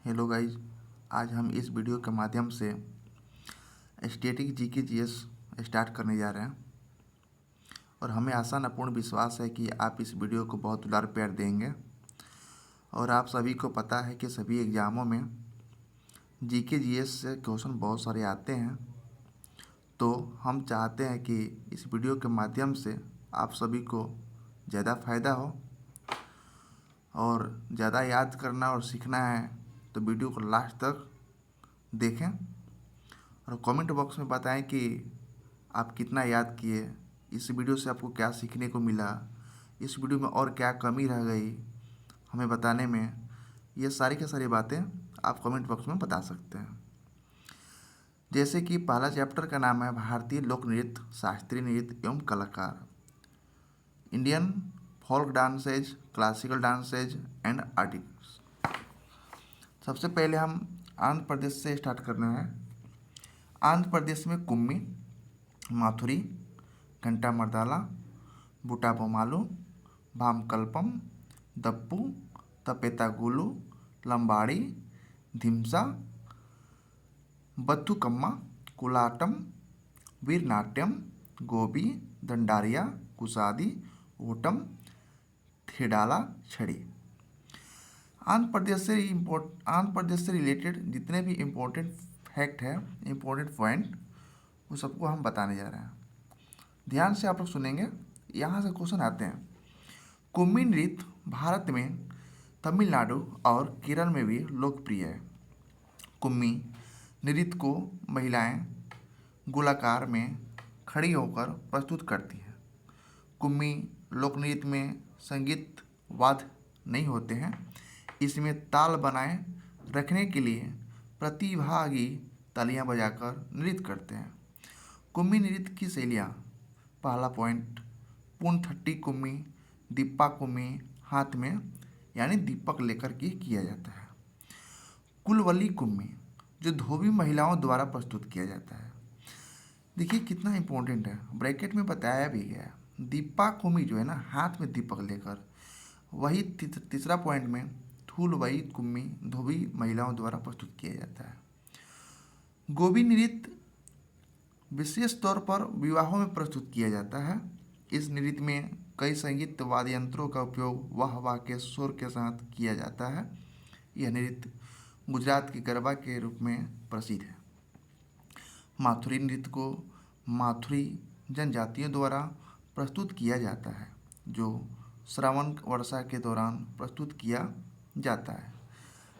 Hello guys, आज हम इस वीडियो के माध्यम से स्टैटिक जीके जीएस स्टार्ट करने जा रहे हैं और हमें आशा न पूर्ण विश्वास है कि आप इस वीडियो को बहुत दुलार प्यार देंगे। और आप सभी को पता है कि सभी एग्ज़ामों में जीके जीएस से क्वेश्चन बहुत सारे आते हैं, तो हम चाहते हैं कि इस वीडियो के माध्यम से आप सभी को ज़्यादा फ़ायदा हो और ज़्यादा याद करना और सीखना है तो वीडियो को लास्ट तक देखें और कमेंट बॉक्स में बताएं कि आप कितना याद किए, इस वीडियो से आपको क्या सीखने को मिला, इस वीडियो में और क्या कमी रह गई हमें बताने में। ये सारी की सारी बातें आप कमेंट बॉक्स में बता सकते हैं। जैसे कि पहला चैप्टर का नाम है भारतीय लोक नृत्य, शास्त्रीय नृत्य एवं कलाकार, Indian folk dances, classical dances and artist. सबसे पहले हम आंध्र प्रदेश से स्टार्ट करना है। आंध्र प्रदेश में कुम्मी, माथुरी, घंटा मर्दाला, बुटा बोमालू, भामकल्पम, दप्पू, तपेतागुलू, लंबाड़ी, धिमसा, बथुकम्मा, कुलाटम, वीरनाट्यम, गोबी, दंडारिया, कुसादी, ओटम, थेडाला, छड़ी। आंध्र प्रदेश से रिलेटेड जितने भी इम्पोर्टेंट फैक्ट है, इम्पोर्टेंट पॉइंट, वो सबको हम बताने जा रहे हैं। ध्यान से आप लोग सुनेंगे। यहाँ से क्वेश्चन आते हैं। कुम्मी नृत्य भारत में तमिलनाडु और केरल में भी लोकप्रिय है। कुम्मी नृत्य को महिलाएं गोलाकार में खड़ी होकर प्रस्तुत करती हैं। कुम्मी लोक नृत्य में संगीत वाद्य नहीं होते हैं। इसमें ताल बनाए रखने के लिए प्रतिभागी तालियां बजाकर नृत्य करते हैं। कुम्मी नृत्य की शैलियाँ। पहला पॉइंट, पूनथट्टी कुम्मी, दीपा कुम्मी, हाथ में यानी दीपक लेकर के किया जाता है। कुलवली कुम्मी, जो धोबी महिलाओं द्वारा प्रस्तुत किया जाता है। देखिए कितना इम्पोर्टेंट है, ब्रैकेट में बताया भी गया है। दीपा कुम्मी जो है ना, हाथ में दीपक लेकर। वही तीसरा पॉइंट में थूलवई कुम्मी, धोबी महिलाओं द्वारा प्रस्तुत किया जाता है। गोबी नृत्य विशेष तौर पर विवाहों में प्रस्तुत किया जाता है। इस नृत्य में कई संगीत वाद्य यंत्रों का उपयोग वाह वाह के सुर के साथ किया जाता है। यह नृत्य गुजरात के गरबा के रूप में प्रसिद्ध है। माथुरी नृत्य को माथुरी जनजातियों द्वारा प्रस्तुत किया जाता है, जो श्रावण वर्षा के दौरान प्रस्तुत किया जाता है।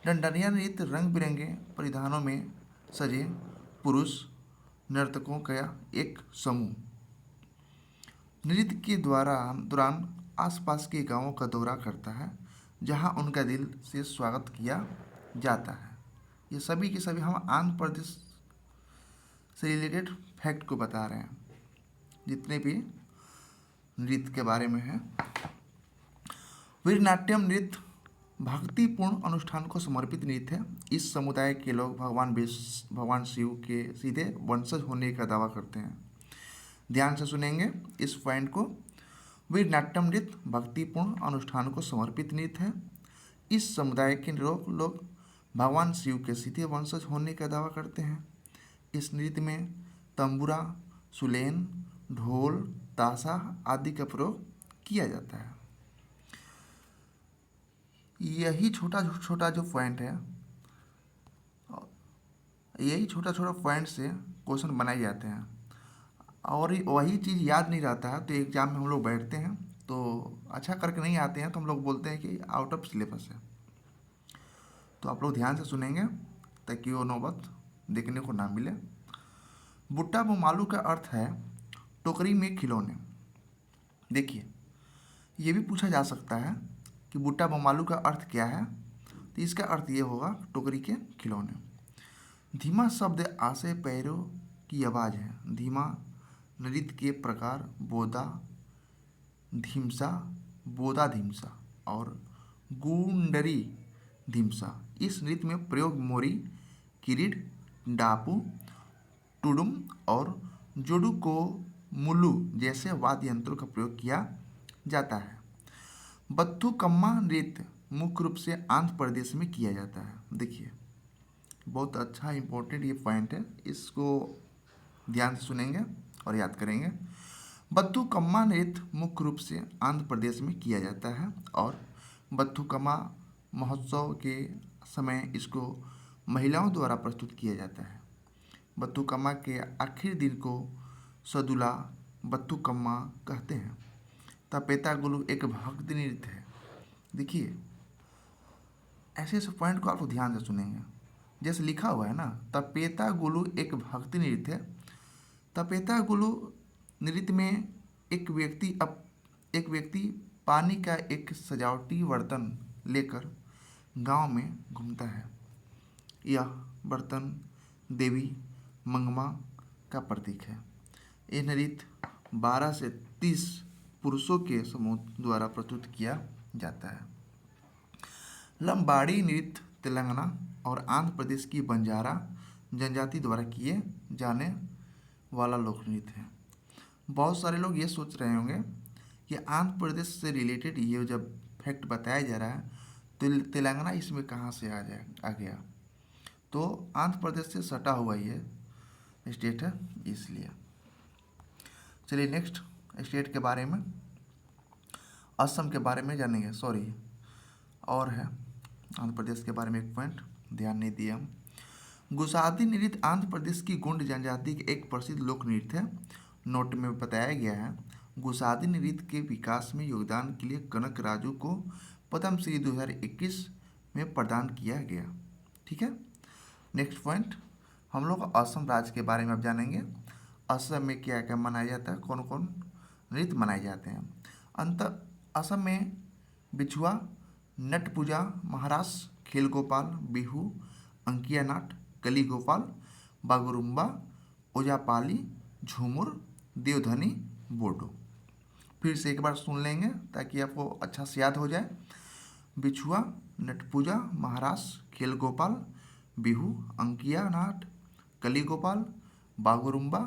डंडरिया नृत्य रंग बिरंगे परिधानों में सजे पुरुष नर्तकों का एक समूह नृत्य के दौरान आसपास के गांवों का दौरा करता है, जहां उनका दिल से स्वागत किया जाता है। ये सभी के सभी हम आंध्र प्रदेश से रिलेटेड फैक्ट को बता रहे हैं, जितने भी नृत्य के बारे में है। वीरनाट्यम नृत्य भक्तिपूर्ण अनुष्ठान को समर्पित नृत्य है। इस समुदाय के लोग भगवान शिव के सीधे वंशज होने का दावा करते हैं। ध्यान से सुनेंगे इस पॉइंट को। वीरनाट्यम नृत्य भक्तिपूर्ण अनुष्ठान को समर्पित नृत्य है। इस समुदाय के लोग भगवान शिव के सीधे वंशज होने का दावा करते हैं। इस नृत्य में तंबूरा, सुलेन, ढोल, ताशा आदि का प्रयोग किया जाता है। यही छोटा छोटा जो पॉइंट है, यही छोटा छोटा पॉइंट से क्वेश्चन बनाए जाते हैं और वही चीज़ याद नहीं रहता है तो एग्जाम में हम लोग बैठते हैं तो अच्छा करके नहीं आते हैं तो हम लोग बोलते हैं कि आउट ऑफ सिलेबस है। तो आप लोग ध्यान से सुनेंगे ताकि वो नौबत देखने को ना मिले। बुट्टा बोमालू का अर्थ है टोकरी में खिलौने। देखिए, ये भी पूछा जा सकता है कि बुट्टा बोमालू का अर्थ क्या है, तो इसका अर्थ ये होगा टोकरी के खिलौने। धीमा शब्द आशे पैरों की आवाज़ है। धीमा नृत्य के प्रकार बोदा धीमसा, बोदा धीमसा और गुंडरी धीमसा। इस नृत्य में प्रयोग मोरी, किरीट, डापू, टुडुम और जोडू को मुल्लू जैसे वाद्य यंत्रों का प्रयोग किया जाता है। बथुकम्मा नृत्य मुख्य रूप से आंध्र प्रदेश में किया जाता है। देखिए बहुत अच्छा इम्पोर्टेंट ये पॉइंट है, इसको ध्यान से सुनेंगे और याद करेंगे। बथुकम्मा नृत्य मुख्य रूप से आंध्र प्रदेश में किया जाता है और बथुकम्मा महोत्सव के समय इसको महिलाओं द्वारा प्रस्तुत किया जाता है। बथुकम्मा के आखिरी दिन को सदुला बथुकम्मा कहते हैं। तपेता गुलू एक भक्ति नृत्य है। देखिए ऐसे ऐसे पॉइंट को आप ध्यान से सुनेंगे, जैसे लिखा हुआ है ना, तपेता गुलू एक भक्ति नृत्य है। तपेता गुलू नृत्य में एक व्यक्ति पानी का एक सजावटी बर्तन लेकर गांव में घूमता है। यह बर्तन देवी मंगमा का प्रतीक है। यह नृत्य 12 से 30 पुरुषों के समूह द्वारा प्रस्तुत किया जाता है। लंबाड़ी नृत्य तेलंगाना और आंध्र प्रदेश की बंजारा जनजाति द्वारा किए जाने वाला लोक नृत्य है। बहुत सारे लोग ये सोच रहे होंगे कि आंध्र प्रदेश से रिलेटेड ये जब फैक्ट बताया जा रहा है तो तेलंगाना इसमें कहाँ से आ गया, तो आंध्र प्रदेश से सटा हुआ ये स्टेट है इसलिए। चलिए नेक्स्ट स्टेट के बारे में, असम के बारे में जानेंगे। सॉरी, और है आंध्र प्रदेश के बारे में एक पॉइंट ध्यान नहीं दिया हम। गुसादी नृत्य आंध्र प्रदेश की गोंड जनजाति के एक प्रसिद्ध लोक नृत्य है। नोट में बताया गया है गुसादी नृत्य के विकास में योगदान के लिए कनक राजू को पद्मश्री 2021 में प्रदान किया गया। ठीक है, नेक्स्ट पॉइंट हम लोग असम राज्य के बारे में अब जानेंगे। असम में क्या क्या मनाया जाता है, कौन कौन नृत्य मनाए जाते हैं। असम में बिछुआ, नट पूजा, महारास, खेल गोपाल, बिहू, अंकिया नाट, कली गोपाल, बागुरुम्बा, ओजापाली, झूमुर, देवधनी, बोडो। फिर से एक बार सुन लेंगे ताकि आपको अच्छा से याद हो जाए। बिछुआ, नट पूजा, महारास, खेल गोपाल, बिहू, अंकिया नाट, कली गोपाल, बागुरुम्बा,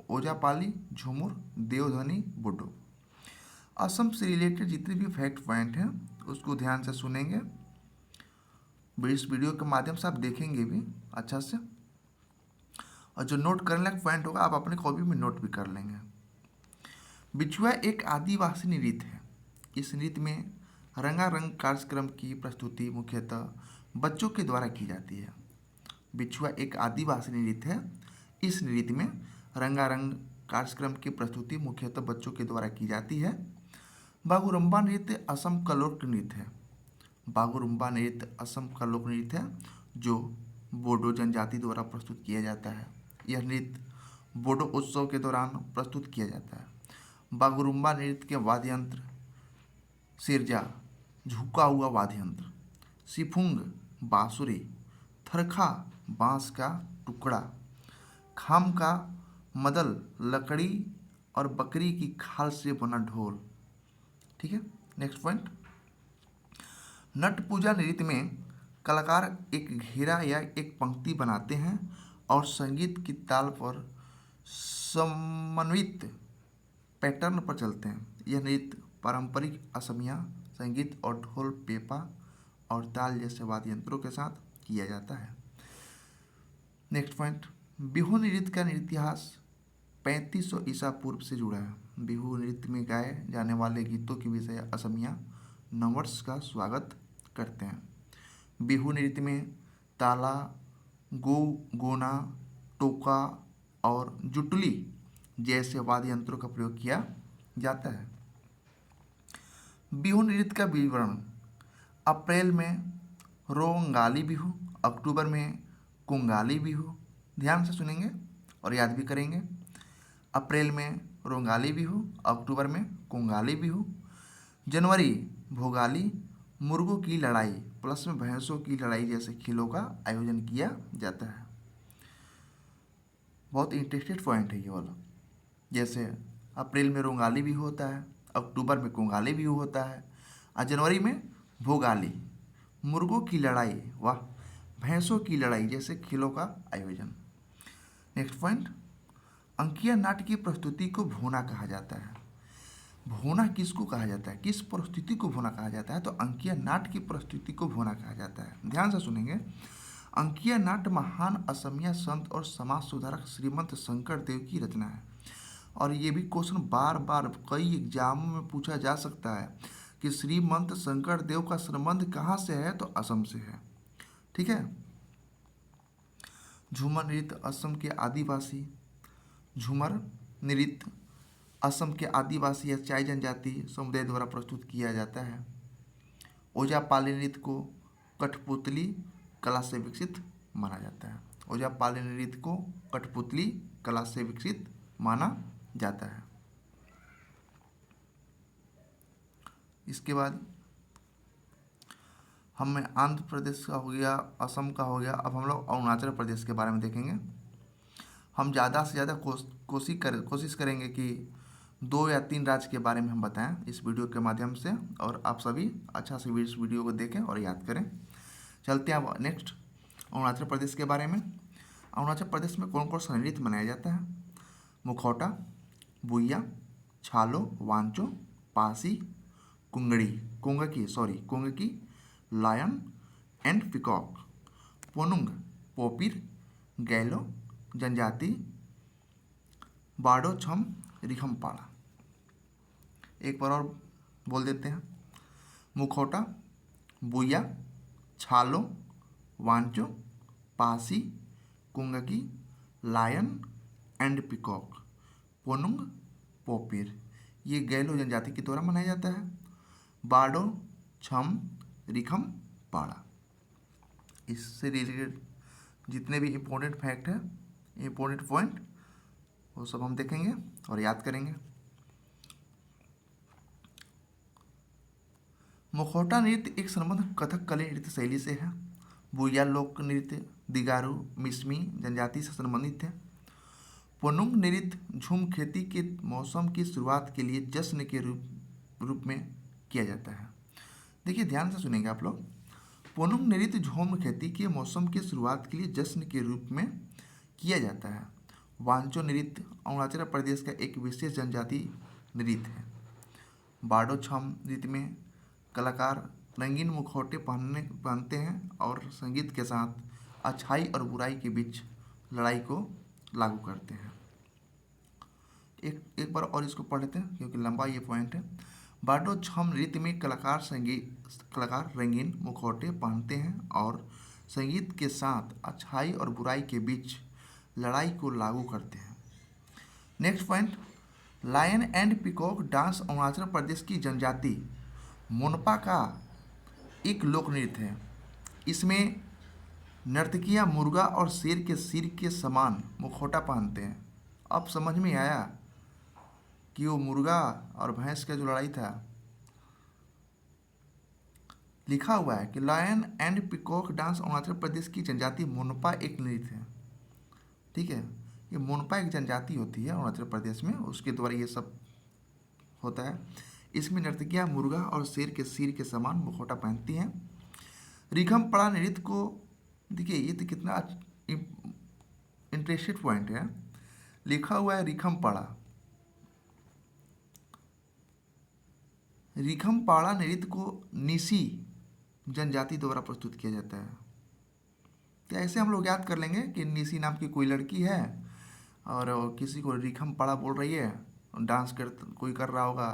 ओजापाली, झूमुर, देवधनी, बोडो। असम से रिलेटेड जितने भी फैक्ट पॉइंट हैं उसको ध्यान से सुनेंगे। इस वीडियो के माध्यम से आप देखेंगे भी अच्छा से, और जो नोट करने लायक पॉइंट होगा आप अपने कॉपी में नोट भी कर लेंगे। बिछुआ एक आदिवासी नृत्य है। इस नृत्य में रंगारंग कार्यक्रम की प्रस्तुति मुख्यतः बच्चों के द्वारा की जाती है। बिछुआ एक आदिवासी नृत्य है। इस नृत्य में रंगारंग कार्यक्रम की प्रस्तुति मुख्यतः बच्चों के द्वारा की जाती है। बागुरुम्बा नृत्य असम का लोक नृत्य है। बागुरुम्बा नृत्य असम का लोक नृत्य है जो बोडो जनजाति द्वारा प्रस्तुत किया जाता है। यह नृत्य बोडो उत्सव के दौरान प्रस्तुत किया जाता है। बागुरुम्बा नृत्य के वाद्य यंत्र सिरजा झुका हुआ वाद्य यंत्र, सिफुंग बांसुरी, थरखा बांस का टुकड़ा, खाम का मदल लकड़ी और बकरी की खाल से बना ढोल। ठीक है, नेक्स्ट पॉइंट। नट पूजा नृत्य में कलाकार एक घेरा या एक पंक्ति बनाते हैं और संगीत की ताल पर समन्वित पैटर्न पर चलते हैं। यह नृत्य पारंपरिक असमिया संगीत और ढोल, पेपा और ताल जैसे वाद्य यंत्रों के साथ किया जाता है। Next point. बिहू नृत्य का इतिहास 3500 ईसा पूर्व से जुड़ा है। बिहू नृत्य में गाए जाने वाले गीतों के विषय असमिया नववर्ष का स्वागत करते हैं। बिहू नृत्य में ताला, गोना, टोका और जुटली जैसे वाद्य यंत्रों का प्रयोग किया जाता है। बिहू नृत्य का विवरण। अप्रैल में रोंगाली बिहू, अक्टूबर में कुंगाली बिहू। ध्यान से सुनेंगे और याद भी करेंगे। अप्रैल में रोंगाली बिहू, अक्टूबर में कुंगाली बिहू, जनवरी भोगाली, मुर्गों की लड़ाई प्लस में भैंसों की लड़ाई जैसे खेलों का आयोजन किया जाता है। बहुत इंटरेस्टेड पॉइंट है ये वाला। जैसे अप्रैल में रोंगाली बिहू होता है, अक्टूबर में कुंगाली बिहू होता है और जनवरी में भोगाली, मुर्गों की लड़ाई वाह भैंसों की लड़ाई जैसे खेलों का आयोजन। Next point. अंकिया नाट्य की प्रस्तुति को भोना कहा जाता है। भोना किसको कहा जाता है, किस प्रस्तुति को भोना कहा जाता है, तो अंकीय नाट्य की प्रस्तुति को भोना कहा जाता है। ध्यान से सुनेंगे। अंकीय नाट्य महान असमिया संत और समाज सुधारक श्रीमंत शंकरदेव की रचना है। और ये भी क्वेश्चन बार बार कई एग्जामों में पूछा जा सकता है कि श्रीमंत शंकरदेव का संबंध कहाँ से है, तो असम से है। ठीक है। झूमर नृत्य असम के आदिवासी, झूमर नृत्य असम के आदिवासी या चाय जनजाति समुदाय द्वारा प्रस्तुत किया जाता है। ओजापाली नृत्य को कठपुतली कला से विकसित माना जाता है। ओजापाली नृत्य को कठपुतली कला से विकसित माना जाता है। इसके बाद हमें आंध्र प्रदेश का हो गया, असम का हो गया। अब हम लोग अरुणाचल प्रदेश के बारे में देखेंगे। हम ज़्यादा से ज़्यादा कोशिश करेंगे कि 2 या 3 राज्य के बारे में हम बताएं इस वीडियो के माध्यम से, और आप सभी अच्छा से इस वीडियो को देखें और याद करें। चलते हैं अब नेक्स्ट अरुणाचल प्रदेश के बारे में। अरुणाचल प्रदेश में कौन कौन सा नृत्य मनाया जाता है? Mukhota, Buiya, Chalo, Wancho, Pasi, Kungki, lion and peacock, Ponung, Popir, Galo जनजाति, बाडो छम, रिखमपाड़ा। एक बार और बोल देते हैं। Mukhota, Buiya, Chalo, Wancho, Pasi, Kungki, lion and peacock, Ponung, Popir. ये गैलो जनजाति के द्वारा मनाया जाता है। बाडो छम रिखम पाड़ा। इससे रिलेटेड जितने भी इम्पोर्टेंट फैक्ट है, इम्पोर्टेंट पॉइंट, वो सब हम देखेंगे और याद करेंगे। मुखौटा नृत्य एक संबंध कथकली नृत्य शैली से है। बुइया लोक नृत्य दिगारू मिसमी जनजाति से संबंधित है। पोनुंग नृत्य झूम खेती के मौसम की शुरुआत के लिए जश्न के रूप में किया जाता है। देखिए ध्यान से सुनेंगे आप लोग। पोनुंग नृत्य झूम खेती के मौसम की शुरुआत के लिए जश्न के रूप में किया जाता है। वांचो नृत्य अरुणाचल प्रदेश का एक विशेष जनजाति नृत्य है। बाडो छम नृत्य में कलाकार रंगीन मुखौटे पहनते हैं और संगीत के साथ अच्छाई और बुराई के बीच लड़ाई को लागू करते हैं। एक बार और इसको पढ़ लेते हैं क्योंकि लंबा ये पॉइंट है। बाडो छम नृत्य में कलाकार रंगीन मुखौटे पहनते हैं और संगीत के साथ अच्छाई और बुराई के बीच लड़ाई को लागू करते हैं। Next point, lion and peacock dance Arunachal Pradesh की जनजाति मोनपा का एक लोक नृत्य है। इसमें नर्तकियां मुर्गा और शेर के सिर के समान मुखौटा पहनते हैं। अब समझ में आया कि वो मुर्गा और भैंस का जो लड़ाई था। लिखा हुआ है कि lion and peacock dance Arunachal Pradesh की जनजाति मोनपा एक नृत्य है। ठीक है, ये मोनपा एक जनजाति होती है अरुणाचल प्रदेश में, उसके द्वारा ये सब होता है। इसमें नर्तकियां मुर्गा और शेर के सिर के समान मुखौटा पहनती हैं। रिखमपाड़ा नृत्य को देखिए, ये तो कितना इंटरेस्टेड पॉइंट है। लिखा हुआ है रिखमपाड़ा नृत्य को निसी जनजाति द्वारा प्रस्तुत किया जाता है। तो ऐसे हम लोग याद कर लेंगे कि निसी नाम की कोई लड़की है और किसी को रिखमपाड़ा बोल रही है, डांस कोई कर रहा होगा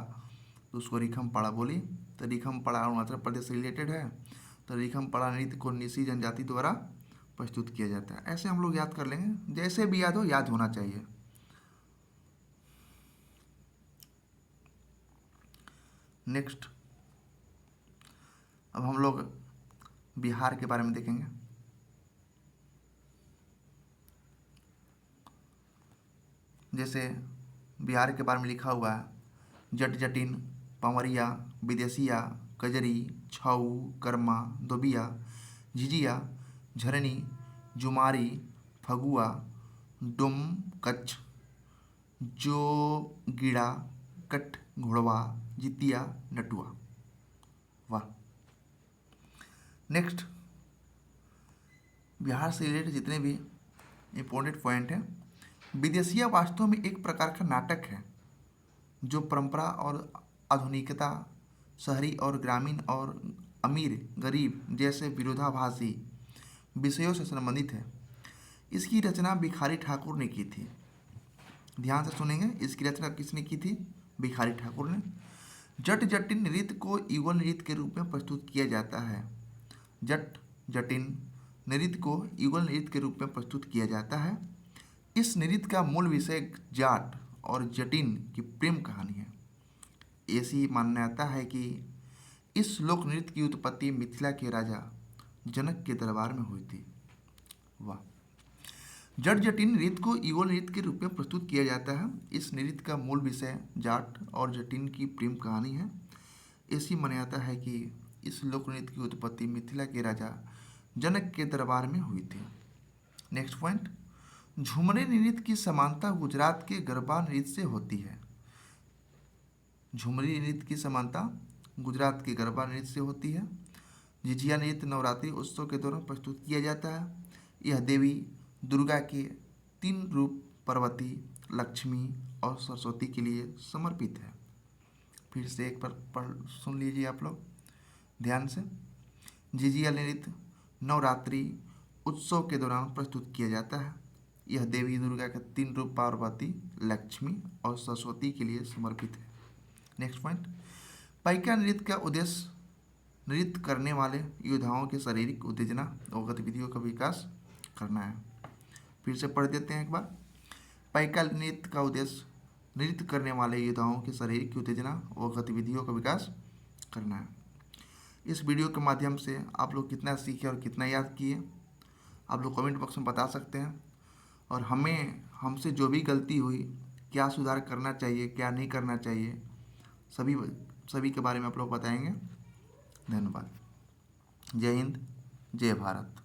तो उसको रिखमपाड़ा बोली। तो रिखमपाड़ा अरुणाचल प्रदेश से रिलेटेड है, तो रिखमपाड़ा नृत्य को निसी जनजाति द्वारा प्रस्तुत किया जाता है। ऐसे हम लोग याद कर लेंगे, जैसे भी याद हो, याद होना चाहिए। नेक्स्ट, अब हम लोग बिहार के बारे में देखेंगे। जैसे बिहार के बारे में लिखा हुआ है, जट जटिन, पंवरिया, विदेशिया, कजरी, छऊ, कर्मा, दोबिया, झिझिया, झरनी, जुमारी, फगुआ, डुम, कच्छ, जोगिड़ा, कट, घोड़वा, जितिया, नटुआ। वाह। नेक्स्ट, बिहार से रिलेटेड जितने भी इम्पोर्टेंट पॉइंट हैं। विदेशिया वास्तव में एक प्रकार का नाटक है जो परंपरा और आधुनिकता, शहरी और ग्रामीण और अमीर गरीब जैसे विरोधाभासी विषयों से संबंधित है। इसकी रचना भिखारी ठाकुर ने की थी। ध्यान से सुनेंगे, इसकी रचना किसने की थी? भिखारी ठाकुर ने। जट जटिन नृत्य को युगल नृत्य के रूप में प्रस्तुत किया जाता है। जट जटिन नृत्य को युगल नृत्य के रूप में प्रस्तुत किया जाता है। इस नृत्य का मूल विषय जाट और जटिन की प्रेम कहानी है। ऐसी मान्यता है कि इस लोक नृत्य की उत्पत्ति मिथिला के राजा जनक के दरबार में हुई थी। वाह। जट जटिन नृत्य को युगल नृत्य के रूप में प्रस्तुत किया जाता है। इस नृत्य का मूल विषय जाट और जटिन की प्रेम कहानी है। ऐसी मान्यता है कि इस लोक नृत्य की उत्पत्ति मिथिला के राजा जनक के दरबार में हुई थी। नेक्स्ट पॉइंट, झुमरे नृत्य की समानता गुजरात के गरबा नृत्य से होती है। झुमरी नृत्य की समानता गुजरात के गरबा नृत्य से होती है। झिझिया नृत्य नवरात्रि उत्सव के दौरान प्रस्तुत किया जाता है। यह देवी दुर्गा के 3 रूप पार्वती, लक्ष्मी और सरस्वती के लिए समर्पित है। फिर से एक बार पढ़ सुन लीजिए आप लोग ध्यान से। झिझिया नृत्य नवरात्रि उत्सव के दौरान प्रस्तुत किया जाता है। यह देवी दुर्गा के 3 रूप पार्वती, लक्ष्मी और सरस्वती के लिए समर्पित है। नेक्स्ट पॉइंट, पाइका नृत्य का उद्देश्य नृत्य करने वाले योद्धाओं के शारीरिक उत्तेजना और गतिविधियों का विकास करना है। फिर से पढ़ देते हैं एक बार। पाइका नृत्य का उद्देश्य नृत्य करने वाले योद्धाओं के शारीरिक उत्तेजना और गतिविधियों का विकास करना है। इस वीडियो के माध्यम से आप लोग कितना सीखे और कितना याद किए आप लोग कमेंट बॉक्स में बता सकते हैं। और हमसे जो भी गलती हुई, क्या सुधार करना चाहिए, क्या नहीं करना चाहिए, सभी के बारे में आप लोग बताएंगे। धन्यवाद। जय हिंद, जय भारत।